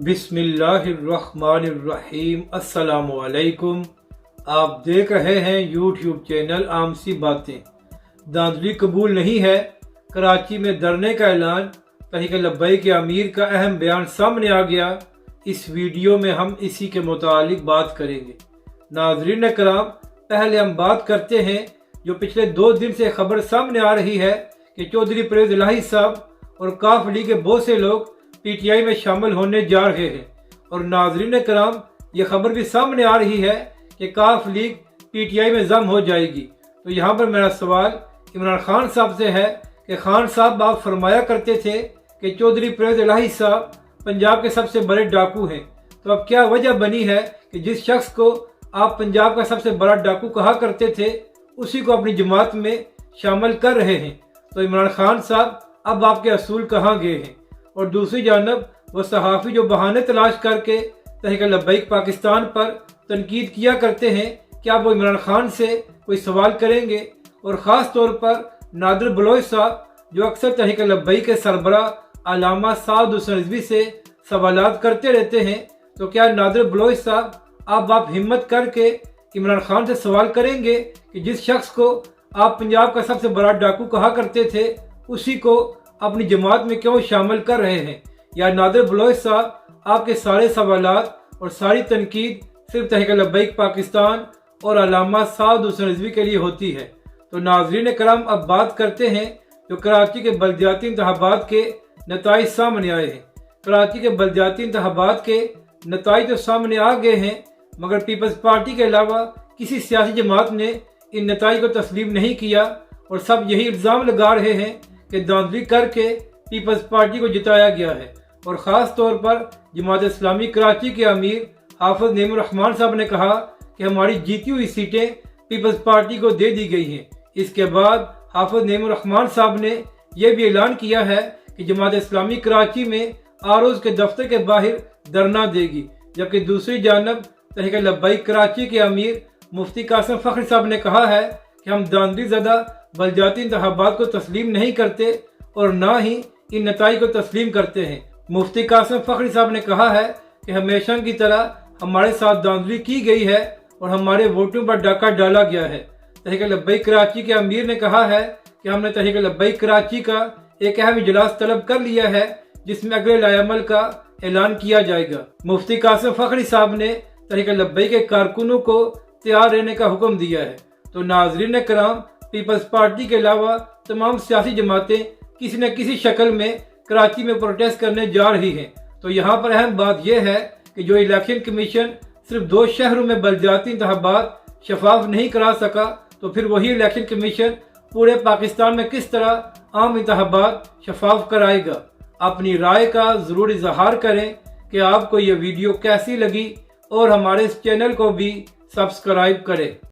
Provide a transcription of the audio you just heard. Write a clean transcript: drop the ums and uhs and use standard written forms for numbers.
बिस्मिल्लाहिर्रहमानिर्रहीम। अस्सलामु अलैकुम। आप देख रहे हैं यूट्यूब चैनल आम सी बातें। धांधली कबूल नहीं है, कराची में धरने का ऐलान, तहरीक लब्बैक के अमीर का अहम बयान सामने आ गया। इस वीडियो में हम इसी के मुतालिक बात करेंगे। नाज़रीन कराम, पहले हम बात करते हैं जो पिछले 2 दिन से खबर सामने आ रही है कि चौधरी परवेज़ इलाही साहब और काफ लीग के बहुत से लोग पीटीआई में शामिल होने जा रहे हैं। और नाज़रीन कराम, ये खबर भी सामने आ रही है कि काफ लीग पीटीआई में जम हो जाएगी। तो यहाँ पर मेरा सवाल इमरान खान साहब से है कि खान साहब, आप फरमाया करते थे कि चौधरी परवेज़ इलाही साहब पंजाब के सबसे बड़े डाकू हैं, तो अब क्या वजह बनी है कि जिस शख्स को आप पंजाब का सबसे बड़ा डाकू कहा करते थे उसी को अपनी जमात में शामिल कर रहे हैं? तो इमरान खान साहब, अब आपके असूल कहाँ गए हैं? और दूसरी जानब वो सहाफ़ी जो बहाने तलाश करके तहरीक लब्बैक पाकिस्तान पर तनकीद किया करते हैं, क्या वो इमरान खान से कोई सवाल करेंगे? और ख़ास तौर पर नादिर बलोच साहब जो अक्सर तहरीक लब्बैक के सरबराह अल्लामा साद हुसैन रिज़वी से सवालात करते रहते हैं, तो क्या नादिर बलोच साहब आप हिम्मत करके इमरान खान से सवाल करेंगे कि जिस शख्स को आप पंजाब का सबसे बड़ा डाकू कहा करते थे उसी को अपनी जमात में क्यों शामिल कर रहे हैं? या नादिर बलोच साहब, आपके सारे सवालात और सारी तनकीद सिर्फ तहरीक लब्बैक पाकिस्तान और अल्लामा साद हुसैन रिज़वी के लिए होती है? तो नाज़रीन करम, अब बात करते हैं जो कराची के बल्दियाती इंतखाबात के नताइज सामने आए हैं। कराची के बल्दियाती इंतखाबात के नताइज तो सामने आ गए हैं, मगर पीपल्स पार्टी के अलावा किसी सियासी जमात ने इन नताइज को तस्लीम नहीं किया और सब यही इल्ज़ाम लगा रहे हैं कि धांधली करके पीपल्स पार्टी को जिताया गया है। और ख़ास तौर पर जमात इस्लामी कराची के अमीर हाफिज नईमुर रहमान साहब ने कहा कि हमारी जीती हुई सीटें पीपल्स पार्टी को दे दी गई हैं। इसके बाद हाफिज नईमुर रहमान साहब ने यह भी ऐलान किया है कि जमात इस्लामी कराची में आरोज़ के दफ्तर के बाहर धरना देगी। जबकि दूसरी जानब तहरीक लब्बैक कराची के अमीर मुफ्ती कासिम फ़खरी साहब ने कहा है कि हम धांधली ज़दा बल्दियाती इंतखाबात को तस्लीम नहीं करते और ना ही इन नताइज को तस्लीम करते हैं। मुफ्ती कासिम फ़खरी साहब ने कहा है कि हमेशा की तरह हमारे साथ धांधली की गई है और हमारे वोटों पर डाका डाला गया है। तहरीक लब्बैक कराची के अमीर ने कहा है कि हमने तहरीक लब्बैक कराची का एक अहम इजलास तलब कर लिया है जिसमें अगले लाएअमल का ऐलान किया जाएगा। मुफ्ती कासिम फ़खरी साहब ने तहरीक लब्बैक के कारकुनों को तैयार रहने का हुक्म दिया है। तो नाज़रीन कराम, पीपल्स पार्टी के अलावा तमाम सियासी जमातें किसी न किसी शक्ल में कराची में प्रोटेस्ट करने जा रही हैं। तो यहाँ पर अहम बात यह है कि जो इलेक्शन कमीशन सिर्फ 2 शहरों में बल्दियाती इंतखाबात शफाफ नहीं करा सका, तो फिर वही इलेक्शन कमीशन पूरे पाकिस्तान में किस तरह आम इंतखाबात शफाफ कराएगा? अपनी राय का ज़रूर इजहार करें कि आपको ये वीडियो कैसी लगी और हमारे इस चैनल को भी सब्सक्राइब करें।